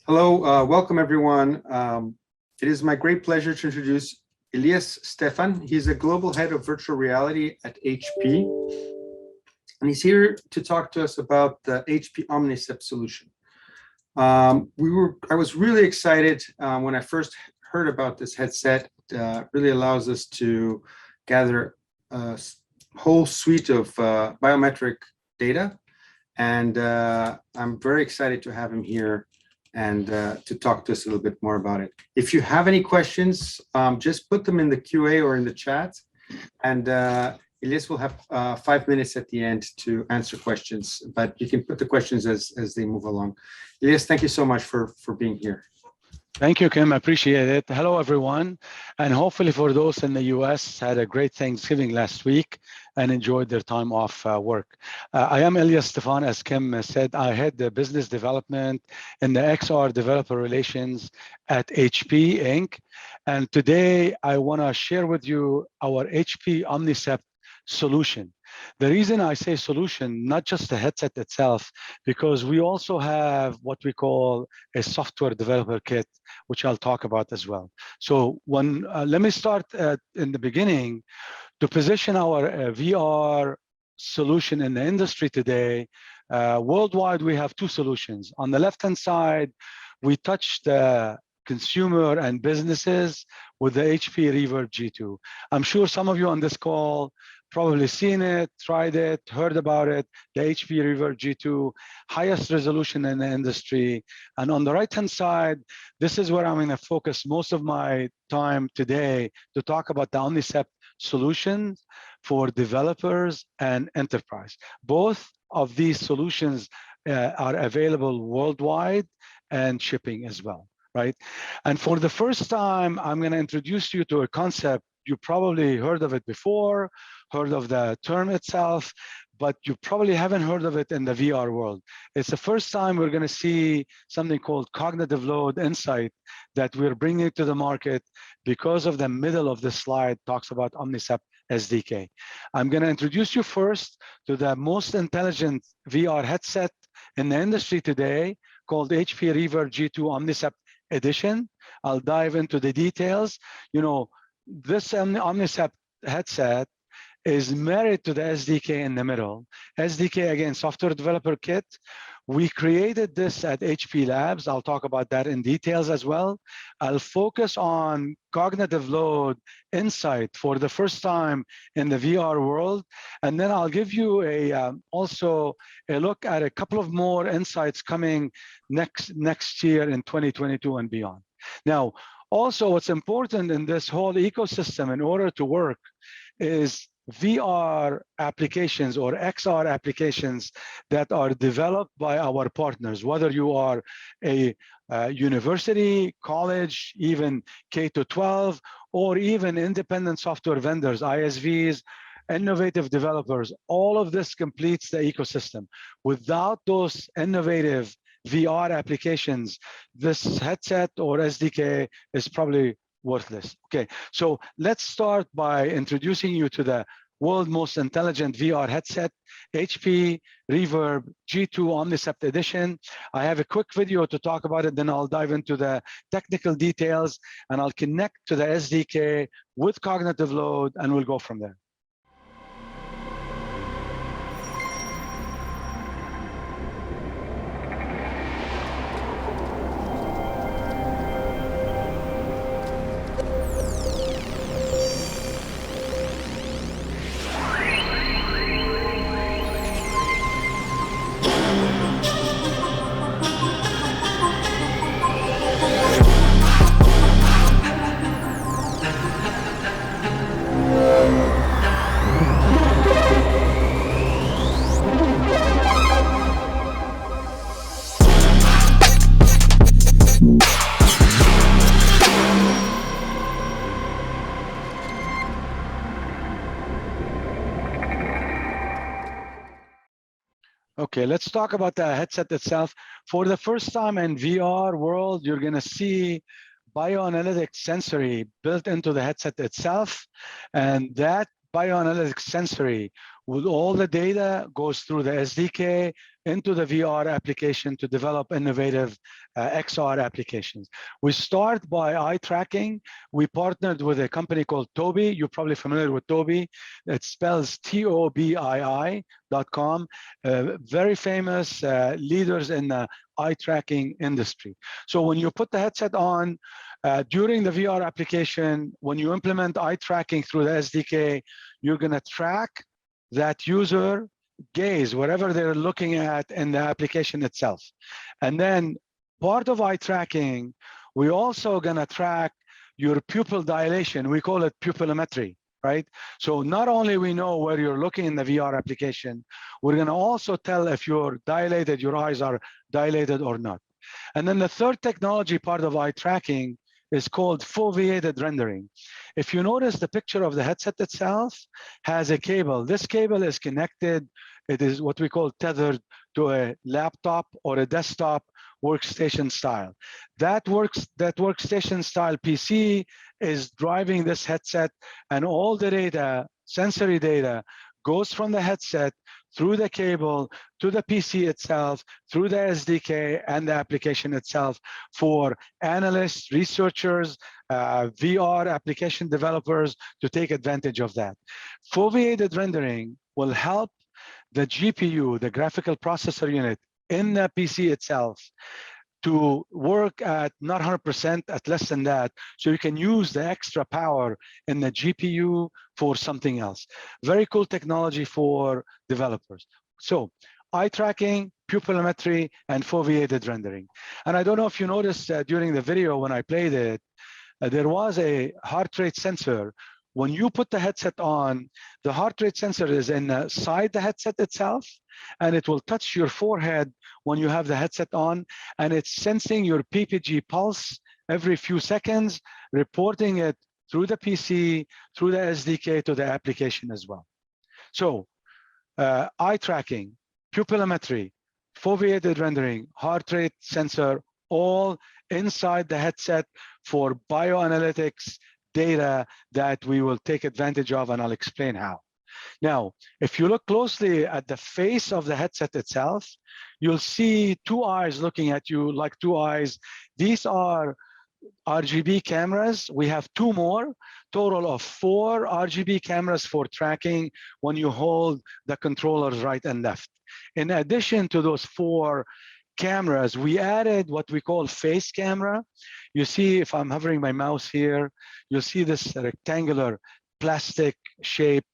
Hello, welcome everyone. It is my great pleasure to introduce Elias Stephan. He's a global head of virtual reality at HP, and he's here to talk to us about the HP Omnicept solution. I was really excited when I first heard about this headset. It really allows us to gather a whole suite of biometric data, and I'm very excited to have him here and to talk to us a little bit more about it. If you have any questions, just put them in the QA or in the chat, and Elias will have 5 minutes at the end to answer questions, but you can put the questions as they move along. Elias, thank you so much for being here. Thank you, Kim. I appreciate it. Hello, everyone. And hopefully for those in the US had a great Thanksgiving last week and enjoyed their time off work. I am Elias Stephan, as Kim said. I head the business development in the XR developer relations at HP Inc. And today I want to share with you our HP Omnicept solution. The reason I say solution, not just the headset itself, because we also have what we call a software developer kit, which I'll talk about as well. So let me start in the beginning to position our VR solution in the industry today. Worldwide, we have two solutions. On the left-hand side, we touch the consumer and businesses with the HP Reverb G2. I'm sure some of you on this call probably seen it, tried it, heard about it, the HP Reverb G2, highest resolution in the industry. And on the right-hand side, this is where I'm going to focus most of my time today to talk about the Omnicept solutions for developers and enterprise. Both of these solutions are available worldwide and shipping as well, right? And for the first time, I'm going to introduce you to a concept. You probably heard of it before, heard of the term itself, but you probably haven't heard of it in the VR world. It's the first time we're going to see something called cognitive load insight that we're bringing to the market because of the middle of the slide talks about Omnicept SDK. I'm going to introduce you first to the most intelligent VR headset in the industry today called HP Reverb G2 Omnicept Edition. I'll dive into the details. You know, this Omnicept headset is married to the SDK in the middle. SDK, again, software developer kit. We created this at HP Labs. I'll talk about that in details as well. I'll focus on cognitive load insight for the first time in the VR world. And then I'll give you also a look at a couple of more insights coming next year in 2022 and beyond. Now, also what's important in this whole ecosystem in order to work is VR applications or XR applications that are developed by our partners, whether you are a university, college, even K-12, or even independent software vendors, ISVs, innovative developers. All of this completes the ecosystem. Without those innovative VR applications, this headset or SDK is probably worthless. Okay, so let's start by introducing you to the world's most intelligent VR headset, HP Reverb G2 Omnicept Edition. I have a quick video to talk about it, then I'll dive into the technical details and I'll connect to the SDK with cognitive load and we'll go from there. Okay, let's talk about the headset itself. For the first time in VR world, you're going to see bioanalytic sensory built into the headset itself. And that bioanalytics sensory with all the data goes through the SDK into the VR application to develop innovative XR applications. We start by eye tracking. We partnered with a company called Tobii. You're probably familiar with Tobii. It spells TOBII.com. Very famous leaders in the eye tracking industry. So when you put the headset on, during the VR application, when you implement eye tracking through the SDK, you're going to track that user gaze, whatever they're looking at in the application itself. And then part of eye tracking, we're also going to track your pupil dilation. We call it pupillometry, right? So not only we know where you're looking in the VR application, we're going to also tell if you're dilated, your eyes are dilated or not. And then the third technology part of eye tracking is called foveated rendering. If you notice, the picture of the headset itself has a cable. This cable is connected. It is what we call tethered to a laptop or a desktop workstation style. That workstation style PC is driving this headset, and all the data, sensory data, goes from the headset through the cable to the PC itself, through the SDK and the application itself for analysts, researchers, VR application developers to take advantage of that. Foveated rendering will help the GPU, the graphical processor unit in the PC itself, to work at not 100%, at less than that, so you can use the extra power in the GPU for something else. Very cool technology for developers. So eye tracking, pupillometry, and foveated rendering. And I don't know if you noticed during the video when I played it, there was a heart rate sensor. When you put the headset on, the heart rate sensor is inside the headset itself, and it will touch your forehead when you have the headset on, and it's sensing your PPG pulse every few seconds, reporting it through the PC, through the SDK to the application as well. So eye tracking, pupillometry, foveated rendering, heart rate sensor, all inside the headset for bioanalytics data that we will take advantage of, and I'll explain how. Now, if you look closely at the face of the headset itself, you'll see two eyes looking at you like two eyes. These are RGB cameras. We have two more, total of 4 RGB cameras for tracking when you hold the controllers right and left. In addition to those 4 cameras, we added what we call face camera. You see, if I'm hovering my mouse here, you'll see this rectangular plastic shape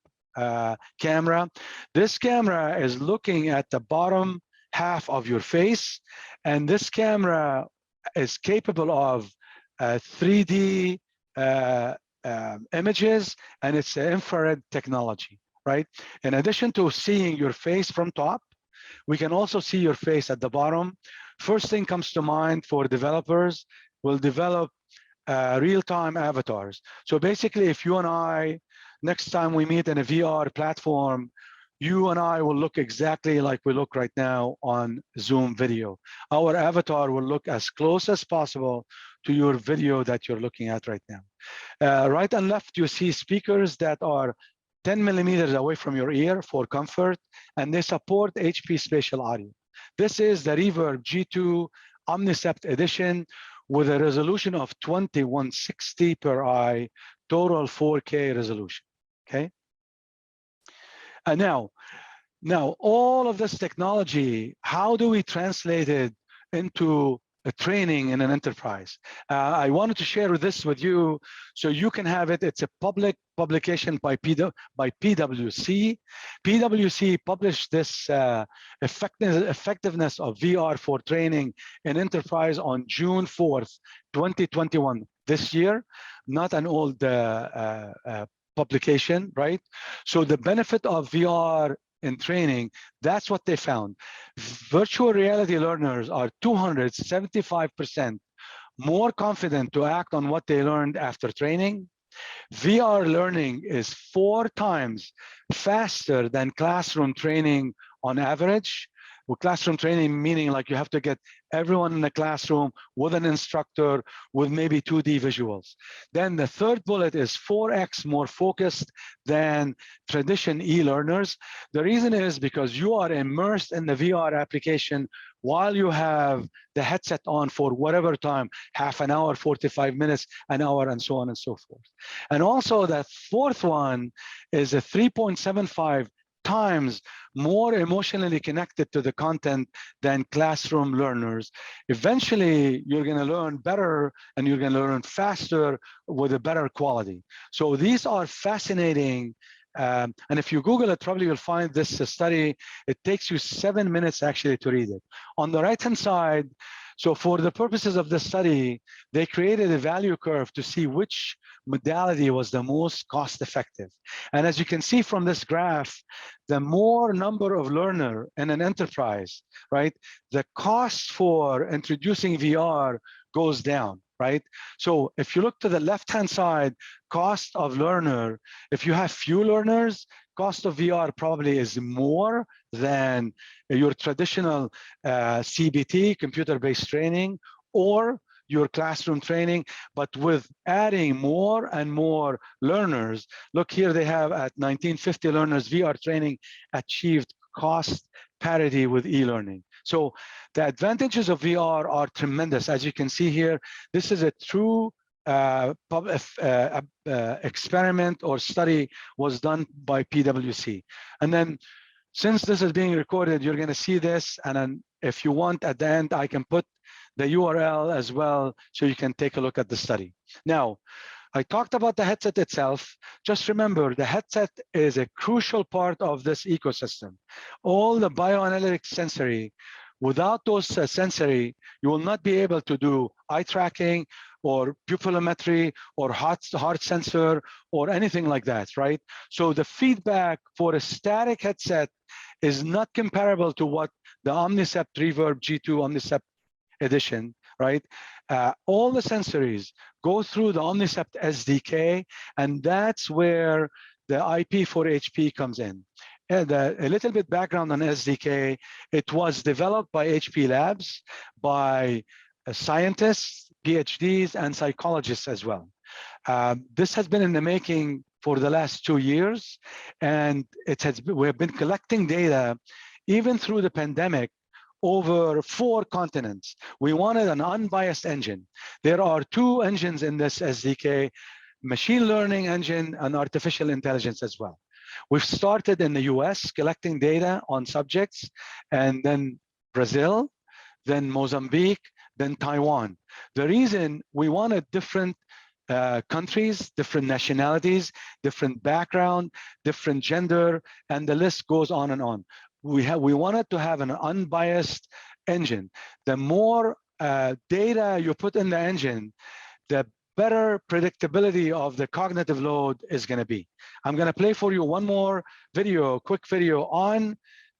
camera. This camera is looking at the bottom half of your face, and this camera is capable of 3D images, and it's infrared technology, right? In addition to seeing your face from top, we can also see your face at the bottom. First thing comes to mind for developers, we'll develop real-time avatars. So basically, if you and I, next time we meet in a VR platform, you and I will look exactly like we look right now on Zoom video. Our avatar will look as close as possible to your video that you're looking at right now. Right and left, you see speakers that are 10 millimeters away from your ear for comfort, and they support HP spatial audio. This is the Reverb G2 Omnicept edition with a resolution of 2160 per eye, total 4K resolution, okay? And now all of this technology, how do we translate it into a training in an enterprise? I wanted to share this with you so you can have it. It's a public publication by PwC. PwC published this effectiveness of VR for training in enterprise on June 4th, 2021, this year, not an old publication, right? So the benefit of VR in training, that's what they found. Virtual reality learners are 275% more confident to act on what they learned after training. VR learning is 4 times faster than classroom training on average. Well, classroom training meaning like you have to get everyone in the classroom with an instructor with maybe 2D visuals. Then the third bullet is 4x more focused than traditional e-learners. The reason is because you are immersed in the VR application while you have the headset on for whatever time, half an hour, 45 minutes, an hour, and so on and so forth. And also the fourth one is a 3.75 times more emotionally connected to the content than classroom learners. Eventually, you're going to learn better and you're going to learn faster with a better quality. So these are fascinating. And if you Google it, probably you'll find this study. It takes you 7 minutes actually to read it. On the right-hand side, so for the purposes of the study, they created a value curve to see which modality was the most cost-effective. And as you can see from this graph, the more number of learner in an enterprise, right, the cost for introducing VR goes down, right? So if you look to the left-hand side, cost of learner, if you have few learners, cost of VR probably is more than your traditional CBT, computer-based training, or your classroom training, but with adding more and more learners. Look here, they have at 1950 learners, VR training achieved cost parity with e-learning. So the advantages of VR are tremendous. As you can see here, this is a true experiment or study was done by PwC. And then since this is being recorded, you're going to see this. And then if you want, at the end, I can put the URL as well, so you can take a look at the study. Now, I talked about the headset itself. Just remember, the headset is a crucial part of this ecosystem. All the bioanalytics sensory, without those sensory, you will not be able to do eye tracking or pupillometry or heart sensor or anything like that, right? So the feedback for a static headset is not comparable to what the Omnicept Reverb G2 Omnicept edition, right? All the sensories go through the Omnicept SDK, and that's where the IP for HP comes in. And a little bit background on SDK, it was developed by HP Labs by scientists, PhDs, and psychologists as well. This has been in the making for the last 2 years, and we've been collecting data even through the pandemic over 4 continents. We wanted an unbiased engine. There are 2 engines in this SDK, machine learning engine and artificial intelligence as well. We've started in the US collecting data on subjects, and then Brazil, then Mozambique, then Taiwan. The reason we wanted different countries, different nationalities, different background, different gender, and the list goes on and on. We wanted to have an unbiased engine. The more data you put in the engine, the better predictability of the cognitive load is going to be. I'm going to play for you one more video, quick video on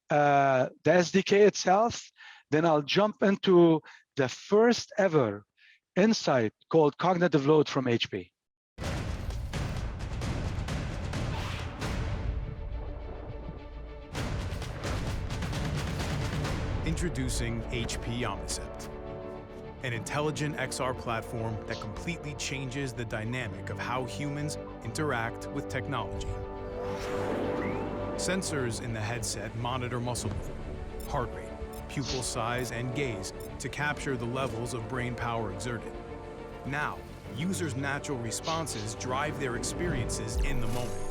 the SDK itself. Then I'll jump into the first ever insight called cognitive load from HP. Introducing HP Omnicept, an intelligent XR platform that completely changes the dynamic of how humans interact with technology. Sensors in the headset monitor muscle movement, heart rate, pupil size, and gaze to capture the levels of brain power exerted. Now, users' natural responses drive their experiences in the moment.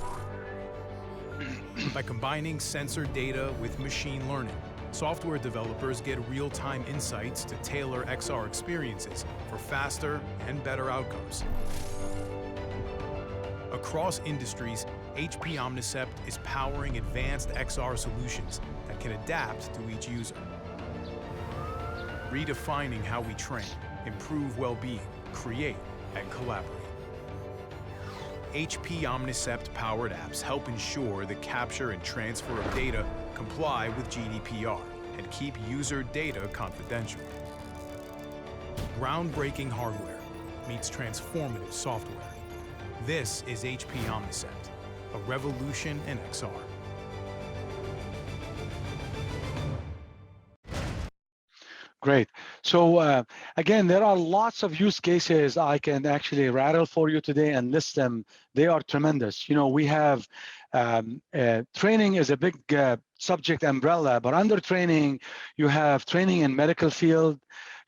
By combining sensor data with machine learning, software developers get real-time insights to tailor XR experiences for faster and better outcomes. Across industries, HP Omnicept is powering advanced XR solutions that can adapt to each user. Redefining how we train, improve well-being, create, and collaborate. HP Omnicept-powered apps help ensure the capture and transfer of data comply with GDPR and keep user data confidential. Groundbreaking hardware meets transformative software. This is HP Omnicept, a revolution in XR. Great. So again, there are lots of use cases I can actually rattle for you today and list them. They are tremendous. You know, we have training is a big subject umbrella, but under training, you have training in medical field,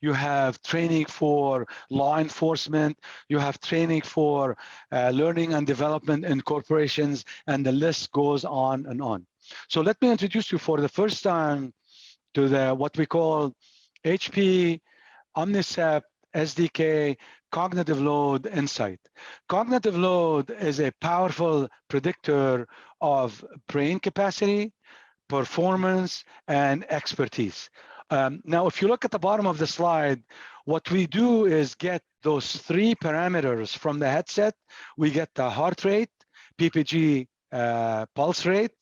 you have training for law enforcement, you have training for learning and development in corporations, and the list goes on and on. So let me introduce you for the first time to the what we call HP Omnicept SDK cognitive load insight. Cognitive load is a powerful predictor of brain capacity, performance, and expertise. Now, if you look at the bottom of the slide, what we do is get those three parameters from the headset. We get the heart rate, PPG pulse rate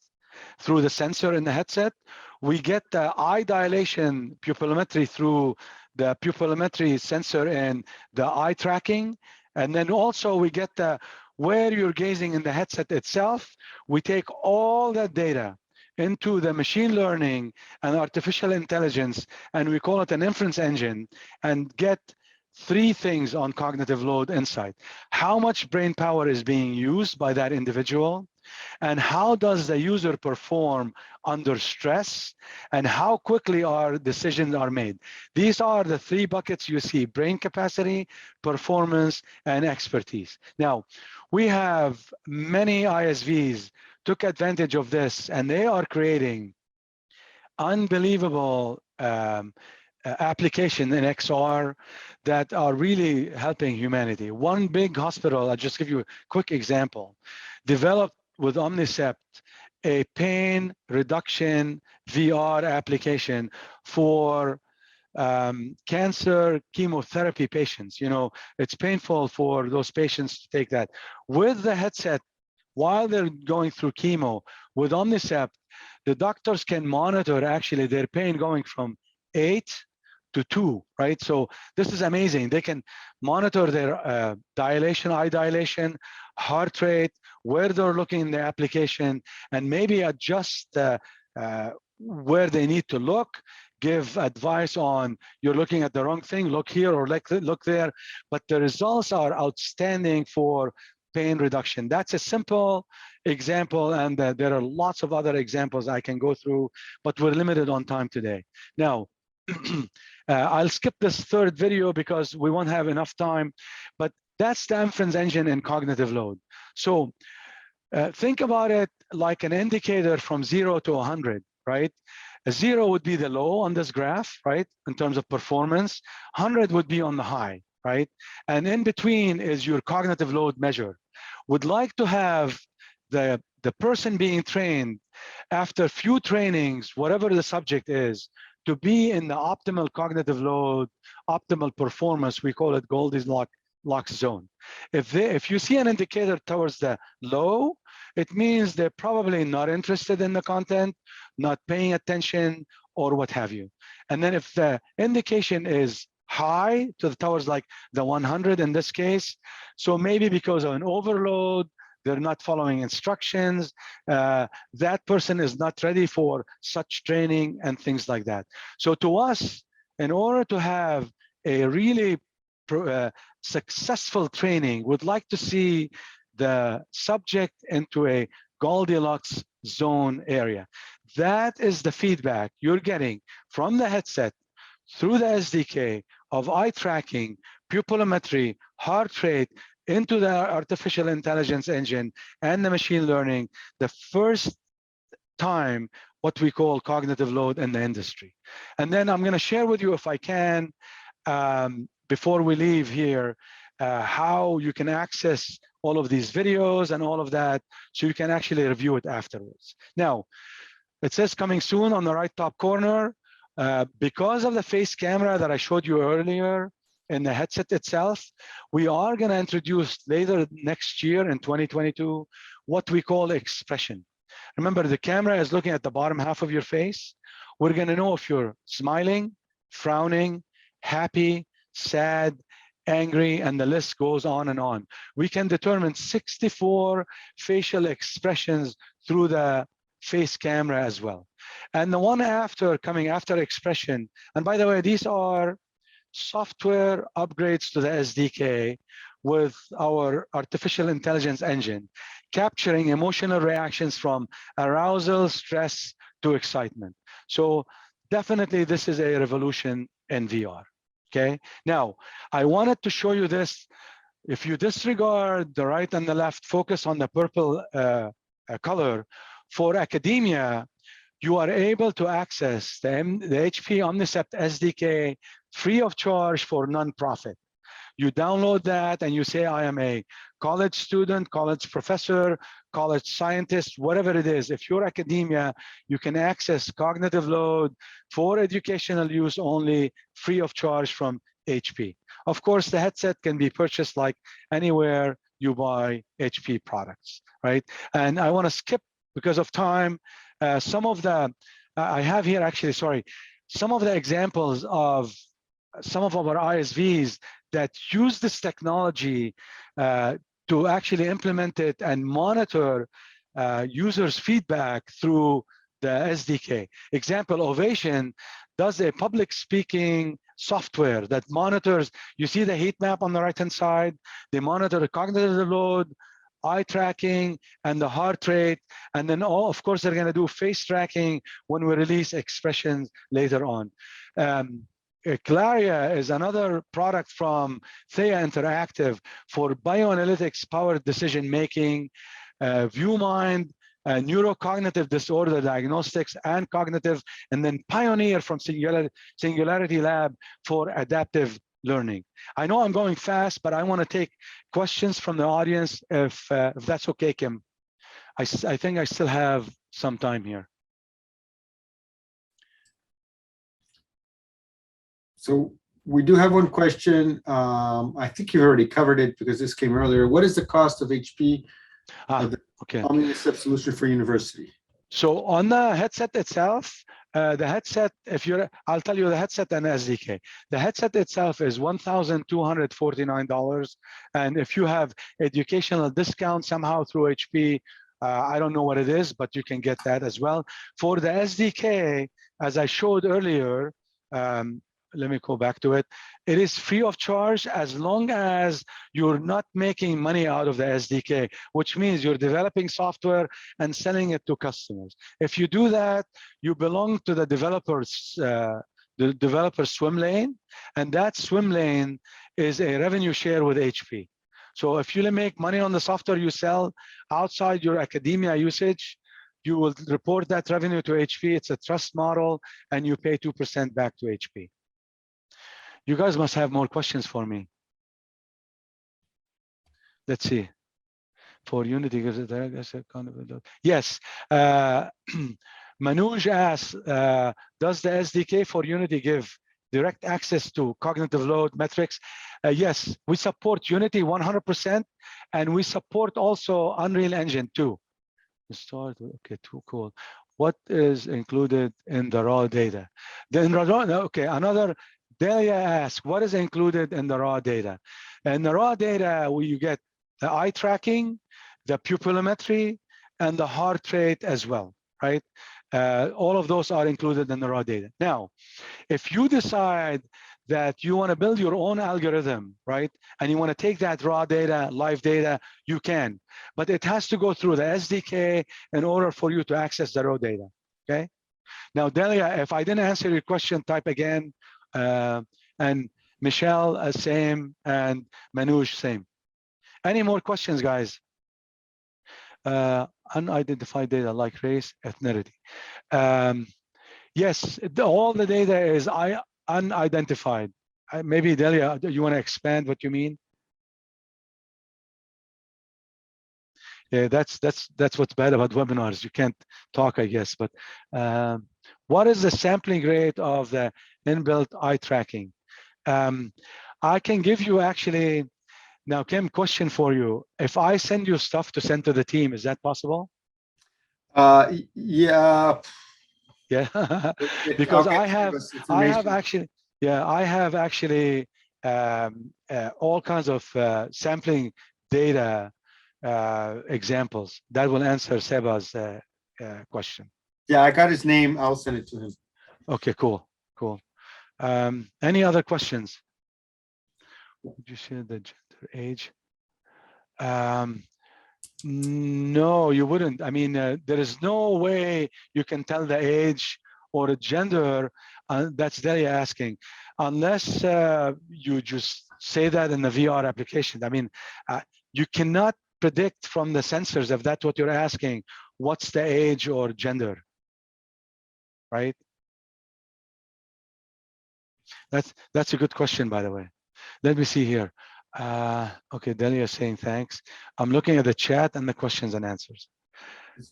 through the sensor in the headset. We get the eye dilation pupillometry through the pupillometry sensor and the eye tracking. And then also we get the where you're gazing in the headset itself. We take all that data into the machine learning and artificial intelligence, and we call it an inference engine, and get three things on cognitive load insight. How much brain power is being used by that individual? And how does the user perform under stress, and how quickly our decisions are made? These are the three buckets you see: brain capacity, performance, and expertise. Now, we have many ISVs took advantage of this, and they are creating unbelievable application in XR that are really helping humanity. One big hospital, I'll just give you a quick example, developed with Omnicept a pain reduction VR application for cancer chemotherapy patients. You know, it's painful for those patients to take that. With the headset, while they're going through chemo, with Omnicept, the doctors can monitor actually their pain going from 8 to 2, right? So this is amazing. They can monitor their dilation, eye dilation, heart rate, where they're looking in the application, and maybe adjust where they need to look, give advice on, you're looking at the wrong thing, look here or look there. But the results are outstanding for pain reduction. That's a simple example, and there are lots of other examples I can go through, but we're limited on time today. Now, I'll skip this third video because we won't have enough time, but that's the inference engine in cognitive load. So think about it like an indicator from 0 to 100, right? A 0 would be the low on this graph, right? In terms of performance, 100 would be on the high, right? And in between is your cognitive load measure. Would like to have the person being trained after few trainings, whatever the subject is, to be in the optimal cognitive load, optimal performance. We call it Goldilocks zone. If you see an indicator towards the low, it means they're probably not interested in the content, not paying attention, or what have you. And then if the indication is high towards like the 100 in this case, so maybe because of an overload, they're not following instructions, that person is not ready for such training and things like that. So to us, in order to have a really successful training, would like to see the subject into a Goldilocks zone area. That is the feedback you're getting from the headset through the SDK of eye tracking, pupillometry, heart rate, into the artificial intelligence engine and the machine learning, the first time what we call cognitive load in the industry. And then I'm going to share with you, if I can, before we leave here, how you can access all of these videos and all of that, so you can actually review it afterwards. Now, it says coming soon on the right top corner. Because of the face camera that I showed you earlier in the headset itself, we are going to introduce later next year in 2022 what we call expression. Remember, the camera is looking at the bottom half of your face. We're going to know if you're smiling, frowning, happy, sad, angry, and the list goes on and on. We can determine 64 facial expressions through the face camera as well. And the one after, coming after expression, and by the way, these are software upgrades to the SDK with our artificial intelligence engine, capturing emotional reactions from arousal, stress to excitement. So definitely this is a revolution in VR, okay? Now, I wanted to show you this. If you disregard the right and the left, focus on the purple color, for academia, you are able to access the HP Omnicept SDK free of charge for nonprofit. You download that and you say, I am a college student, college professor, college scientist, whatever it is. If you're academia, you can access cognitive load for educational use only, free of charge from HP. Of course, the headset can be purchased like anywhere you buy HP products, right? And I want to skip, because of time, some of the, I have here actually, sorry, some of the examples of some of our ISVs that use this technology to actually implement it and monitor users' feedback through the SDK. Example, Ovation does a public speaking software that monitors, you see the heat map on the right-hand side, they monitor the cognitive load, eye tracking, and the heart rate, and then of course they're going to do face tracking when we release expressions later on. Claria is another product from Thea Interactive for bioanalytics powered decision making, ViewMind, neurocognitive disorder diagnostics and cognitive, and then Pioneer from Singularity Lab for adaptive learning. I know I'm going fast, but I want to take questions from the audience if that's okay, Kim. I think I still have some time here. So we do have one question. I think you already covered it because this came earlier. What is the cost of HP okay. Omnicept solution for university? So on the headset itself, the headset, I'll tell you the headset and SDK. The headset itself is $1,249. And if you have educational discount somehow through HP, I don't know what it is, but you can get that as well. For the SDK, as I showed earlier, let me go back to it. It is free of charge as long as you're not making money out of the SDK, which means you're developing software and selling it to customers. If you do that, you belong to the developer's swim lane, and that swim lane is a revenue share with HP. So if you make money on the software you sell outside your academia usage, you will report that revenue to HP. It's a trust model, and you pay 2% back to HP. You guys must have more questions for me. Let's see. For Unity, yes. Manoj asks, does the SDK for Unity give direct access to cognitive load metrics? Yes, we support Unity 100%, and we support also Unreal Engine too. Okay, too cool. What is included in the raw data? Okay, another. Delia asks, what is included in the raw data? In the raw data, you get the eye tracking, the pupillometry, and the heart rate as well, right? All of those are included in the raw data. Now, if you decide that you want to build your own algorithm, right, and you want to take that raw data, live data, you can. But it has to go through the SDK in order for you to access the raw data, okay? Now, Delia, if I didn't answer your question, type again. And Michelle, same, and Manoj, same. Any more questions, guys? Unidentified data like race, ethnicity. Yes, all the data is unidentified. Maybe Delia, you want to expand what you mean? Yeah, that's what's bad about webinars. You can't talk, I guess. But what is the sampling rate of the inbuilt eye tracking? I can give you actually, now Kim, question for you. If I send you stuff to send to the team, is that possible? Yeah. Yeah, because I have actually all kinds of sampling data examples that will answer Seba's question. Yeah, I got his name. I'll send it to him. Okay, cool. Any other questions? Would you share the gender, age? No, you wouldn't. I mean, there is no way you can tell the age or the gender. That's Delia asking, unless you just say that in the VR application. I mean, you cannot predict from the sensors, if that's what you're asking, what's the age or gender, right? That's a good question, by the way. Let me see here. Okay, Delia is saying thanks. I'm looking at the chat and the questions and answers.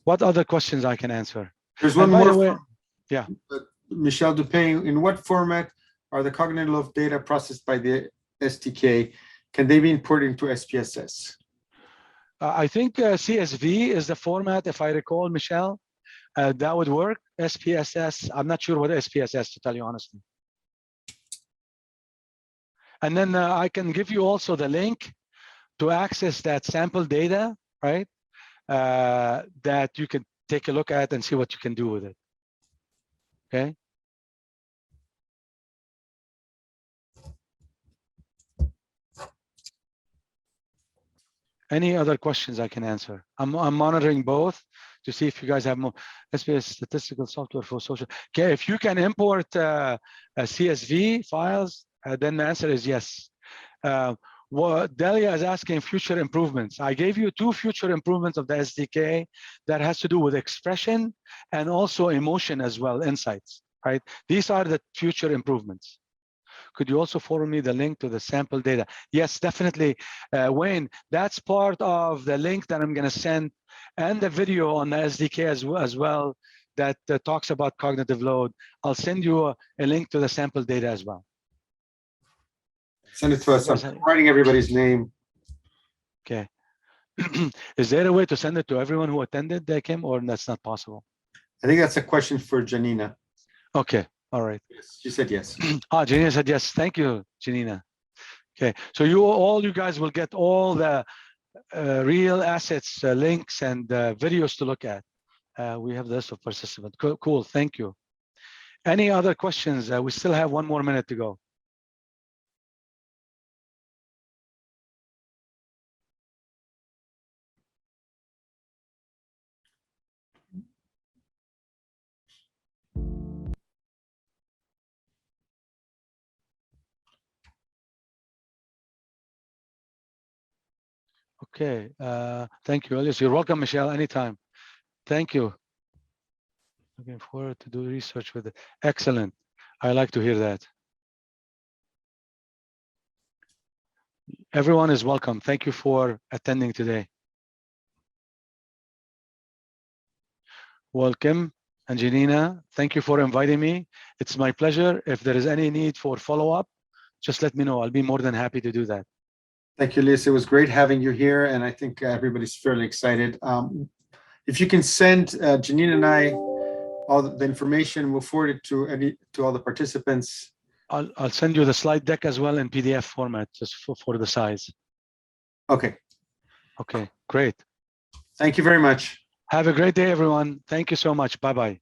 What other questions I can answer? There's one more. Way, yeah. Michelle Dupin, in what format are the cognitive data processed by the SDK? Can they be imported into SPSS? I think CSV is the format, if I recall, Michelle. That would work. SPSS, I'm not sure what SPSS, to tell you honestly. And then I can give you also the link to access that sample data, right? That you can take a look at and see what you can do with it. Okay. Any other questions I can answer? I'm monitoring both to see if you guys have more. SPS statistical software for social. Okay, if you can import CSV files, then the answer is yes. What Delia is asking, future improvements. I gave you 2 future improvements of the SDK that has to do with expression and also emotion as well, insights, right? These are the future improvements. Could you also forward me the link to the sample data? Yes, definitely, Wayne. That's part of the link that I'm going to send, and the video on the SDK as well that talks about cognitive load. I'll send you a link to the sample data as well. Send it to us. I'm writing everybody's name. Okay. Is there a way to send it to everyone who attended, Kim, or that's not possible? I think that's a question for Janina. Okay. All right. Yes, she said yes. Janina said yes. Thank you, Janina. Okay. So you guys will get all the real assets, links, and videos to look at. We have the list of participants. Cool. Thank you. Any other questions? We still have 1 more minute to go. Okay, thank you, Elias. You're welcome, Michelle, anytime. Thank you. Looking forward to do research with it. Excellent. I like to hear that. Everyone is welcome. Thank you for attending today. Welcome, and Janina, thank you for inviting me. It's my pleasure. If there is any need for follow-up, just let me know. I'll be more than happy to do that. Thank you, Elias. It was great having you here, and I think everybody's fairly excited. If you can send Janine and I all the information, we'll forward it to all the participants. I'll send you the slide deck as well in PDF format, just for the size. Okay. Okay, great. Thank you very much. Have a great day, everyone. Thank you so much. Bye-bye.